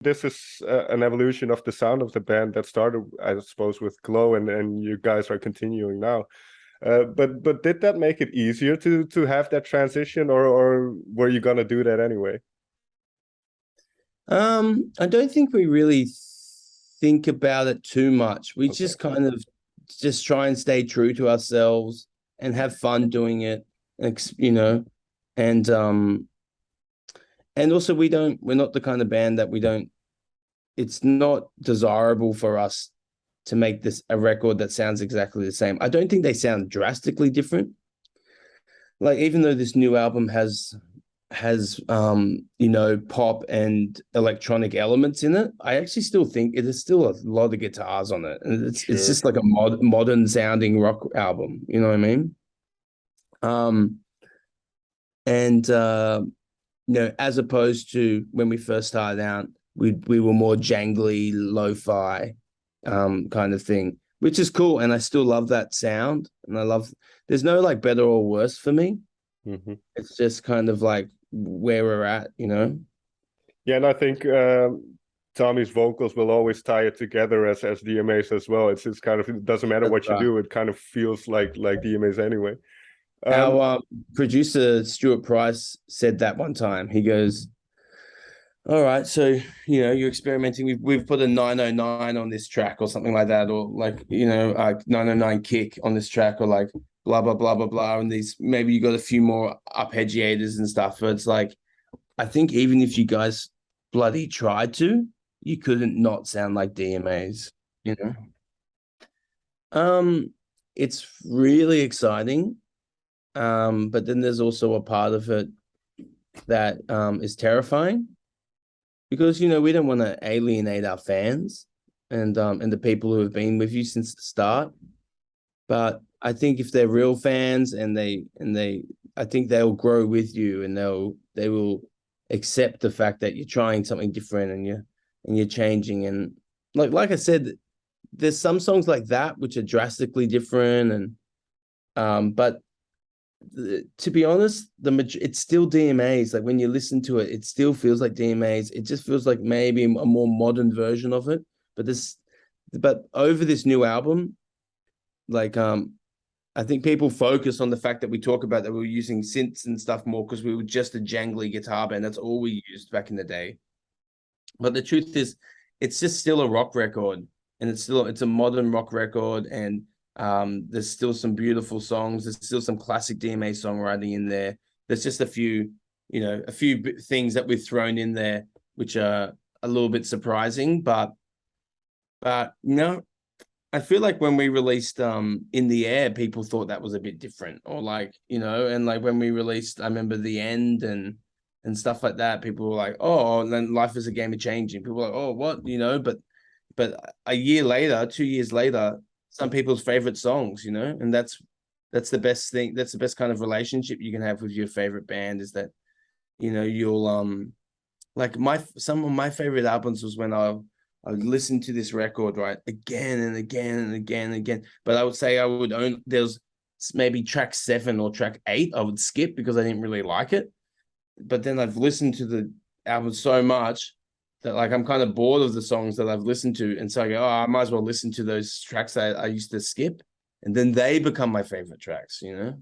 this is an evolution of the sound of the band that started, I suppose, with Glow, and you guys are continuing now. But did that make it easier to have that transition, or were you gonna do that anyway? I don't think we really think about it too much. We just kind of just try and stay true to ourselves and have fun doing it, you know, and also we're not the kind of band that it's not desirable for us to make this a record that sounds exactly the same. I don't think they sound drastically different. Like, even though this new album has you know, pop and electronic elements in it, I actually still think it is still a lot of guitars on it, and it's just like a modern sounding rock album, you know what I mean? And you know, as opposed to when we first started out, we were more jangly, lo-fi kind of thing, which is cool, and I still love that sound, and there's no like better or worse for me. It's just kind of like where we're at, you know. Yeah, and I think Tommy's vocals will always tie it together as DMA's as well. It's kind of, it doesn't matter what you do, it kind of feels like DMA's anyway. Our producer Stuart Price said that one time. He goes, all right, so, you know, you're experimenting. We've put a 909 on this track or something like that, or like, you know, 909 kick on this track, or like blah blah blah blah blah, and these, maybe you got a few more arpeggiators and stuff. But it's like, I think even if you guys bloody tried to, you couldn't not sound like DMAs, you know. It's really exciting, but then there's also a part of it that is terrifying, because, you know, we don't want to alienate our fans and the people who have been with you since the start. But I think if they're real fans, and I think they'll grow with you, and they will accept the fact that you're trying something different, and you're changing. And like I said, there's some songs like that which are drastically different, and but to be honest, it's still DMAs. Like, when you listen to it, it still feels like DMAs. It just feels like maybe a more modern version of it. But over this new album, like, I think people focus on the fact that we talk about that we were using synths and stuff more because we were just a jangly guitar band. That's all we used back in the day. But the truth is, it's just still a rock record, and it's a modern rock record, and there's still some beautiful songs. There's still some classic DMA songwriting in there. There's just a few things that we've thrown in there which are a little bit surprising, but you know, I feel like when we released In the Air, people thought that was a bit different, or like, you know, and like when we released, I remember The End and stuff like that, people were like, oh, and then Life is a Game of Changing. People were like, oh, what, you know, but a year later, 2 years later, some people's favorite songs, you know, and that's the best thing. That's the best kind of relationship you can have with your favorite band, is that, you know, you'll like some of my favorite albums was when I would listen to this record, right, again and again and again and again. But I would say there's maybe track 7 or track 8 I would skip because I didn't really like it. But then I've listened to the album so much that, like, I'm kind of bored of the songs that I've listened to. And so I go, oh, I might as well listen to those tracks that I used to skip. And then they become my favorite tracks, you know?